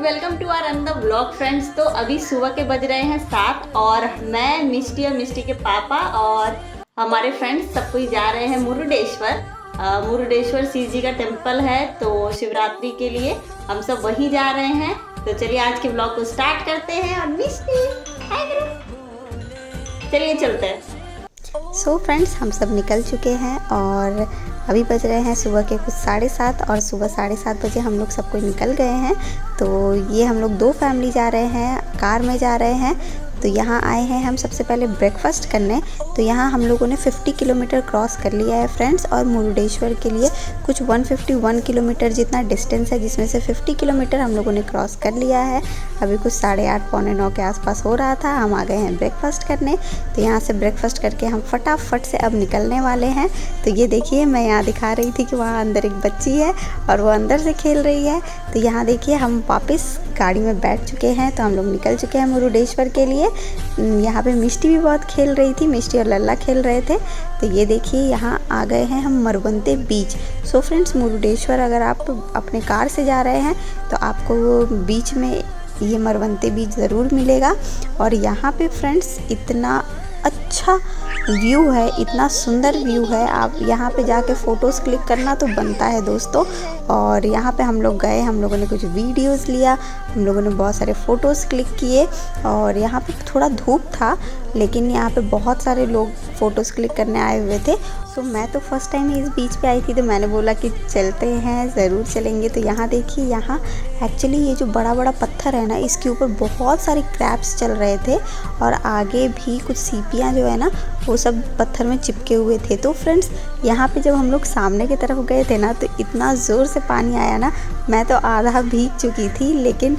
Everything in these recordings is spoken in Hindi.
Welcome to our another vlog friends. तो अभी सुबह के बज रहे हैं 7 और मैं मिष्टी और मिष्टी के पापा और हमारे फ्रेंड्स सब कोई जा रहे हैं मुरुडेश्वर। मुरुडेश्वर शिव जी का टेम्पल है, तो शिवरात्रि के लिए हम सब वहीं जा रहे हैं। तो चलिए आज के व्लॉग को स्टार्ट करते हैं। और मिष्टी हाय करो, चलिए चलते हैं। सो फ्रेंड्स, हम सब निकल चुके हैं और अभी बज रहे हैं सुबह के कुछ 7:30 और सुबह 7:30 बजे हम लोग सब कोई निकल गए हैं। तो ये हम लोग 2 फैमिली जा रहे हैं, कार में जा रहे हैं। तो यहाँ आए हैं हम सबसे पहले ब्रेकफास्ट करने। तो यहाँ हम लोगों ने 50 किलोमीटर क्रॉस कर लिया है फ्रेंड्स, और मुरुडेश्वर के लिए कुछ 151 किलोमीटर जितना डिस्टेंस है, जिसमें से 50 किलोमीटर हम लोगों ने क्रॉस कर लिया है। अभी कुछ 8:30 पौने 9 के आसपास हो रहा था। हम आ गए हैं ब्रेकफास्ट करने। तो यहाँ से ब्रेकफास्ट करके हम फटाफट से अब निकलने वाले हैं। तो ये देखिए, मैं यहाँ दिखा रही थी कि वहाँ अंदर एक बच्ची है और वो अंदर से खेल रही है। तो यहाँ देखिए, हम वापस गाड़ी में बैठ चुके हैं। तो हम लोग निकल चुके हैं मुरुडेश्वर के लिए। यहाँ पे मिष्टी भी बहुत खेल रही थी, मिष्टी और लल्ला खेल रहे थे। तो ये देखिए, यहाँ आ गए हैं हम मरवंते बीच। सो फ्रेंड्स, मुरुडेश्वर अगर आप अपने कार से जा रहे हैं तो आपको बीच में ये मरवंते बीच ज़रूर मिलेगा। और यहाँ पे फ्रेंड्स इतना अच्छा व्यू है, इतना सुंदर व्यू है। आप यहाँ पे जाके फ़ोटोज़ क्लिक करना तो बनता है दोस्तों। और यहाँ पे हम लोग गए, हम लोगों ने कुछ वीडियोस लिया, हम लोगों ने बहुत सारे फ़ोटोज़ क्लिक किए। और यहाँ पे थोड़ा धूप था, लेकिन यहाँ पे बहुत सारे लोग फ़ोटोज़ क्लिक करने आए हुए थे। तो मैं तो फर्स्ट टाइम इस बीच पे आई थी, तो मैंने बोला कि चलते हैं, ज़रूर चलेंगे। तो यहाँ देखिए, यहाँ एक्चुअली ये जो बड़ा बड़ा पत्थर है ना, इसके ऊपर बहुत सारे क्रैब्स चल रहे थे। और आगे भी कुछ सीपियाँ जो है ना, वो सब पत्थर में चिपके हुए थे। तो फ्रेंड्स, यहाँ पे जब हम लोग सामने की तरफ गए थे ना, तो इतना ज़ोर से पानी आया ना, मैं तो आधा भीग चुकी थी। लेकिन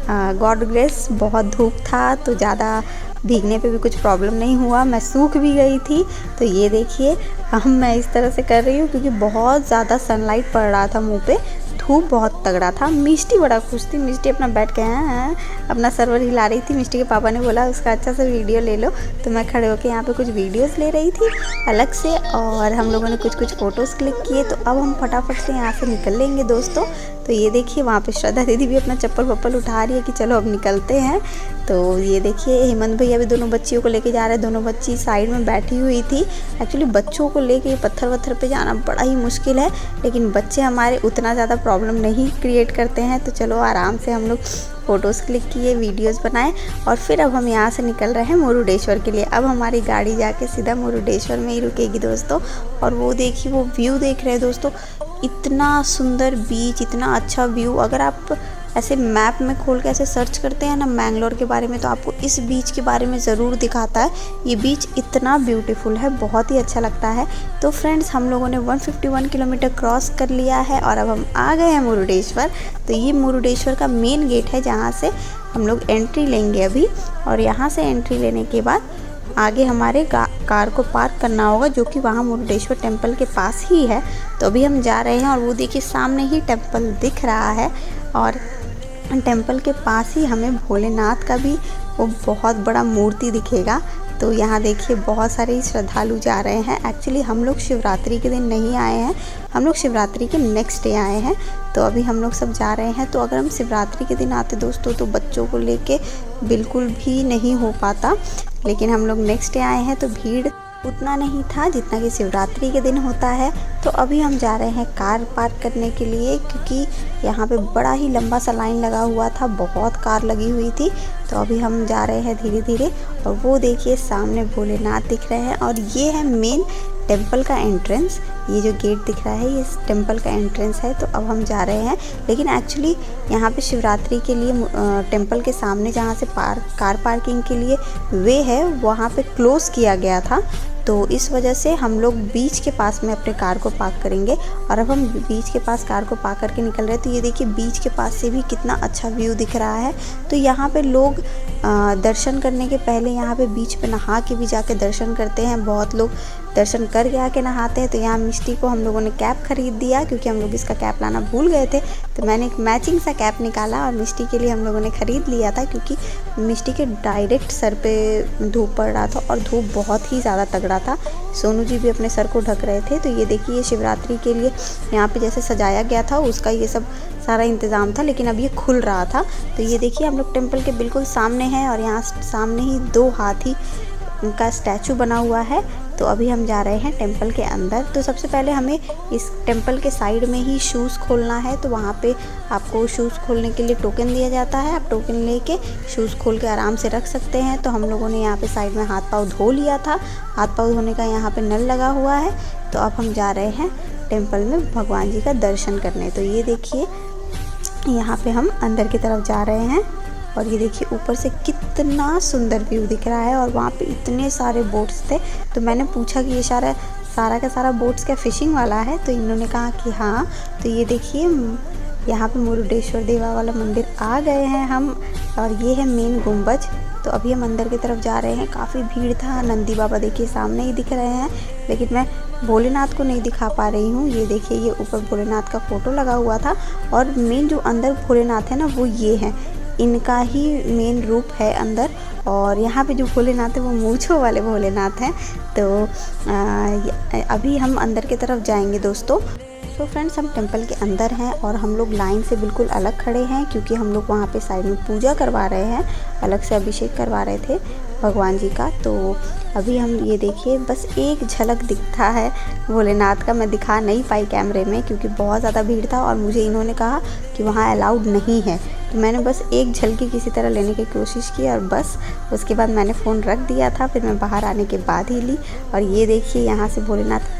गॉड ग्रेस, बहुत धूप था तो ज़्यादा भीगने पे भी कुछ प्रॉब्लम नहीं हुआ, मैं सूख भी गई थी। तो ये देखिए, मैं इस तरह से कर रही हूँ क्योंकि बहुत ज़्यादा सनलाइट पड़ रहा था मुंह पे, धूप बहुत तगड़ा था। मिष्टी बड़ा खुश थी, मिष्टी अपना बैठ के अपना सर्वर हिला रही थी। मिष्टी के पापा ने बोला उसका अच्छा सा वीडियो ले लो, तो मैं खड़े होकर यहाँ पे कुछ वीडियोस ले रही थी अलग से। और हम लोगों ने कुछ फ़ोटोज़ क्लिक किए। तो अब हम फटाफट से यहाँ से निकल लेंगे दोस्तों। तो ये देखिए, वहाँ पे श्रद्धा दीदी भी अपना चप्पल वप्पल उठा रही है कि चलो अब निकलते हैं। तो ये देखिए, हेमंत भैया भी दोनों बच्चियों को लेके जा रहे हैं। दोनों बच्ची साइड में बैठी हुई थी। एक्चुअली बच्चों को लेके पत्थर वत्थर पे जाना बड़ा ही मुश्किल है, लेकिन बच्चे हमारे उतना ज़्यादा प्रॉब्लम नहीं क्रिएट करते हैं। तो चलो आराम से हम लोग फ़ोटोज़ क्लिक किए, वीडियोस बनाए, और फिर अब हम यहाँ से निकल रहे हैं मुरुडेश्वर के लिए। अब हमारी गाड़ी जाके सीधा मुरुडेश्वर में ही रुकेगी दोस्तों। और वो देखिए, वो व्यू देख रहे हैं दोस्तों, इतना सुंदर बीच, इतना अच्छा व्यू। अगर आप ऐसे मैप में खोल के ऐसे सर्च करते हैं ना मैंगलोर के बारे में, तो आपको इस बीच के बारे में ज़रूर दिखाता है। ये बीच इतना ब्यूटीफुल है, बहुत ही अच्छा लगता है। तो फ्रेंड्स, हम लोगों ने 151 किलोमीटर क्रॉस कर लिया है और अब हम आ गए हैं मुरुडेश्वर। तो ये मुरुडेश्वर का मेन गेट है, जहाँ से हम लोग एंट्री लेंगे अभी। और यहाँ से एंट्री लेने के बाद आगे हमारे कार को पार्क करना होगा, जो कि वहाँ मुरुडेश्वर टेम्पल के पास ही है। तो अभी हम जा रहे हैं और वो देखिए, सामने ही टेम्पल दिख रहा है। और टेम्पल के पास ही हमें भोलेनाथ का भी वो बहुत बड़ा मूर्ति दिखेगा। तो यहाँ देखिए, बहुत सारे श्रद्धालु जा रहे हैं। एक्चुअली हम लोग शिवरात्रि के दिन नहीं आए हैं, हम लोग शिवरात्रि के नेक्स्ट डे आए हैं। तो अभी हम लोग सब जा रहे हैं। तो अगर हम शिवरात्रि के दिन आते दोस्तों, तो बच्चों को लेके बिल्कुल भी नहीं हो पाता, लेकिन हम लोग नेक्स्ट डे आए हैं तो भीड़ उतना नहीं था जितना कि शिवरात्रि के दिन होता है। तो अभी हम जा रहे हैं कार पार्क करने के लिए, क्योंकि यहाँ पे बड़ा ही लंबा सा लाइन लगा हुआ था, बहुत कार लगी हुई थी। तो अभी हम जा रहे हैं धीरे धीरे। और वो देखिए, सामने भोलेनाथ दिख रहे हैं और ये है मेन टेम्पल का एंट्रेंस। ये जो गेट दिख रहा है, ये टेम्पल का एंट्रेंस है। तो अब हम जा रहे हैं, लेकिन एक्चुअली यहाँ पे शिवरात्रि के लिए टेम्पल के सामने जहाँ से कार पार्किंग के लिए वे है, वहाँ पे क्लोज़ किया गया था। तो इस वजह से हम लोग बीच के पास में अपने कार को पार्क करेंगे। और अब हम बीच के पास कार को पार्क करके निकल रहे हैं। तो ये देखिए, बीच के पास से भी कितना अच्छा व्यू दिख रहा है। तो यहाँ पे लोग दर्शन करने के पहले यहाँ पे बीच पे नहा के भी जाके दर्शन करते हैं। बहुत लोग दर्शन करके आके नहाते हैं। तो यहाँ मिष्टी को हम लोगों ने कैप खरीद दिया क्योंकि हम लोग इसका कैप लाना भूल गए थे। तो मैंने एक मैचिंग सा कैप निकाला और मिष्टी के लिए हम लोगों ने ख़रीद लिया था क्योंकि मिष्टी के डायरेक्ट सर पे धूप पड़ रहा था और धूप बहुत ही ज़्यादा तगड़ा था। सोनू जी भी अपने सर को ढक रहे थे। तो ये देखिए शिवरात्रि के लिए यहाँ पे जैसे सजाया गया था उसका ये सब सारा इंतज़ाम था, लेकिन अब ये खुल रहा था। तो ये देखिए हम लोग टेंपल के बिल्कुल सामने हैं और यहाँ सामने ही 2 हाथी का स्टैचू बना हुआ है। तो अभी हम जा रहे हैं टेंपल के अंदर। तो सबसे पहले हमें इस टेंपल के साइड में ही शूज़ खोलना है। तो वहाँ पे आपको शूज़ खोलने के लिए टोकन दिया जाता है। आप टोकन लेके शूज़ खोल के आराम से रख सकते हैं। तो हम लोगों ने यहाँ पे साइड में हाथ पाँव धो लिया था। हाथ पाँव धोने का यहाँ पे नल लगा हुआ है। तो अब हम जा रहे हैं टेंपल में भगवान जी का दर्शन करने। तो ये देखिए यहाँ पे हम अंदर की तरफ जा रहे हैं और ये देखिए ऊपर से कितना सुंदर व्यू दिख रहा है और वहाँ पे इतने सारे बोट्स थे। तो मैंने पूछा कि ये सारा का सारा बोट्स क्या फ़िशिंग वाला है? तो इन्होंने कहा कि हाँ। तो ये देखिए यहाँ पे मुरुडेश्वर देवा वाला मंदिर आ गए हैं हम और ये है मेन गुंबज। तो अभी हम अंदर की तरफ जा रहे हैं। काफ़ी भीड़ था। नंदी बाबा देखिए सामने ही दिख रहे हैं, लेकिन मैं भोलेनाथ को नहीं दिखा पा रही हूँ। ये देखिए ये ऊपर भोलेनाथ का फ़ोटो लगा हुआ था और मेन जो अंदर भोलेनाथ है ना वो ये हैं, इनका ही मेन रूप है अंदर। और यहाँ पे जो भोलेनाथ है वो मूंछों वाले भोलेनाथ हैं। तो अभी हम अंदर की तरफ जाएंगे दोस्तों। तो फ्रेंड्स हम टेंपल के अंदर हैं और हम लोग लाइन से बिल्कुल अलग खड़े हैं क्योंकि हम लोग वहाँ पे साइड में पूजा करवा रहे हैं, अलग से अभिषेक करवा रहे थे भगवान जी का। तो अभी हम ये देखिए बस एक झलक दिखता है भोलेनाथ का। मैं दिखा नहीं पाई कैमरे में क्योंकि बहुत ज़्यादा भीड़ था और मुझे इन्होंने कहा कि वहाँ अलाउड नहीं है। तो मैंने बस एक झलकी किसी तरह लेने की कोशिश की और बस उसके बाद मैंने फ़ोन रख दिया था। फिर मैं बाहर आने के बाद ही ली। और ये देखिए यहाँ से भोलेनाथ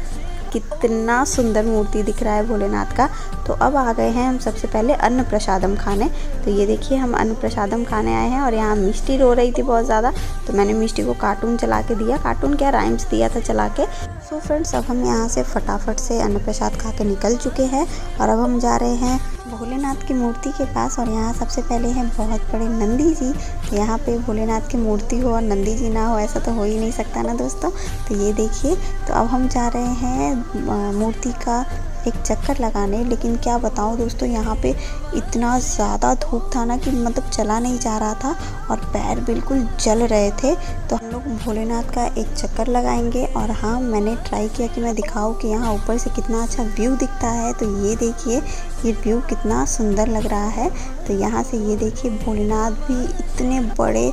कितना सुंदर मूर्ति दिख रहा है भोलेनाथ का। तो अब आ गए हैं हम सबसे पहले अन्न प्रसादम खाने। तो ये देखिए हम अन्न प्रसादम खाने आए हैं और यहाँ मिष्टी रो रही थी बहुत ज़्यादा। तो मैंने मिष्टी को कार्टून चला के दिया, कार्टून क्या राइम्स दिया था चला के। सो फ्रेंड्स अब हम यहाँ से फटाफट से अन्न प्रसाद खा के निकल चुके हैं और अब हम जा रहे हैं भोलेनाथ की मूर्ति के पास। और यहाँ सबसे पहले हैं बहुत बड़े नंदी जी। यहाँ पे भोलेनाथ की मूर्ति हो और नंदी जी ना हो ऐसा तो हो ही नहीं सकता ना दोस्तों। तो ये देखिए तो अब हम जा रहे हैं मूर्ति का एक चक्कर लगाने। लेकिन क्या बताऊँ दोस्तों यहाँ पे इतना ज़्यादा धूप था ना कि मतलब चला नहीं जा रहा था और पैर बिल्कुल जल रहे थे। तो हम लोग भोलेनाथ का एक चक्कर लगाएंगे। और हाँ मैंने ट्राई किया कि मैं दिखाऊं कि यहाँ ऊपर से कितना अच्छा व्यू दिखता है। तो ये देखिए ये व्यू कितना सुंदर लग रहा है। तो यहाँ से ये देखिए भोलेनाथ भी इतने बड़े,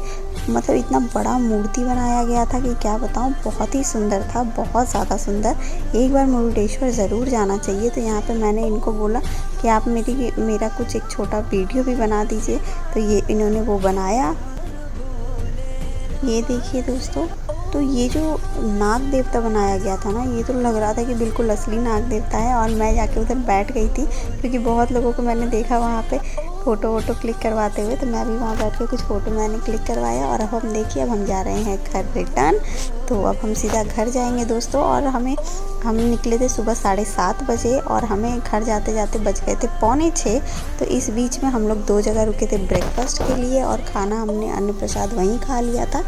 मतलब इतना बड़ा मूर्ति बनाया गया था कि क्या बताऊँ, बहुत ही सुंदर था, बहुत ज़्यादा सुंदर। एक बार मुरुडेश्वर ज़रूर जाना चाहिए। तो यहाँ पे मैंने इनको बोला कि आप मेरा कुछ एक छोटा वीडियो भी बना दीजिए। तो ये इन्होंने वो बनाया। ये देखिए दोस्तों तो ये जो नाग देवता बनाया गया था ना, ये तो लग रहा था कि बिल्कुल असली नाग देवता है। और मैं जाके उधर बैठ गई थी क्योंकि बहुत लोगों को मैंने देखा वहाँ पे फ़ोटो क्लिक करवाते हुए। तो मैं भी वहाँ बैठ के कुछ फ़ोटो मैंने क्लिक करवाया। और अब हम देखिए अब हम जा रहे हैं घर रिटर्न। तो अब हम सीधा घर जाएंगे दोस्तों। और हम निकले थे सुबह 7:30 बजे और हमें घर जाते जाते बज गए थे 5:45। तो इस बीच में हम लोग 2 जगह रुके थे ब्रेकफास्ट के लिए और खाना हमने अन्न प्रसाद वहीं खा लिया था।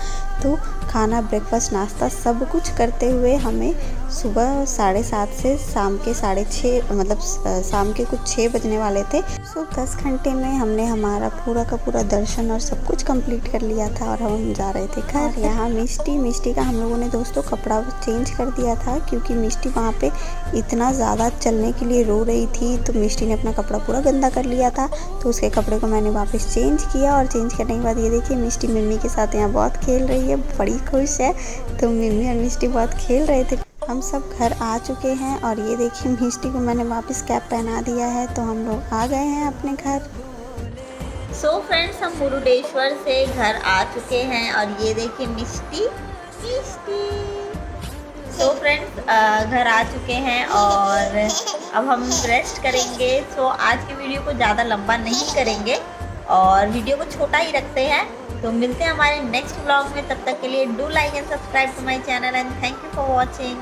तो खाना, ब्रेकफास्ट, नाश्ता सब कुछ करते हुए हमें सुबह 7:30 से शाम के 6:30, मतलब शाम के कुछ 6 बजने वाले थे। सो 10 घंटे में हमने हमारा पूरा का पूरा दर्शन और सब कुछ कंप्लीट कर लिया था और हम जा रहे थे घर। यहाँ मिष्टी का हम लोगों ने दोस्तों कपड़ा चेंज कर दिया था क्योंकि मिष्टी वहाँ पे इतना ज़्यादा चलने के लिए रो रही थी। तो मिष्टी ने अपना कपड़ा पूरा गंदा कर लिया था। तो उसके कपड़े को मैंने वापस चेंज किया और चेंज करने के बाद ये देखिए मिष्टी मम्मी के साथ यहाँ बहुत खेल रही है, बड़ी खुश है। तो मम्मी और मिष्टी बहुत खेल रहे थे। हम सब घर आ चुके हैं और ये देखिए मिष्टी को मैंने वापस कैप पहना दिया है। तो हम लोग आ गए हैं अपने घर। सो फ्रेंड्स हम मुरुडेश्वर से घर आ चुके हैं और ये देखिए मिष्टी। सो फ्रेंड्स घर आ चुके हैं और अब हम रेस्ट करेंगे। सो आज की वीडियो को ज़्यादा लंबा नहीं करेंगे और वीडियो को छोटा ही रखते हैं। तो मिलते हैं हमारे नेक्स्ट व्लॉग में। तब तक के लिए do like and subscribe to my channel and thank you for watching.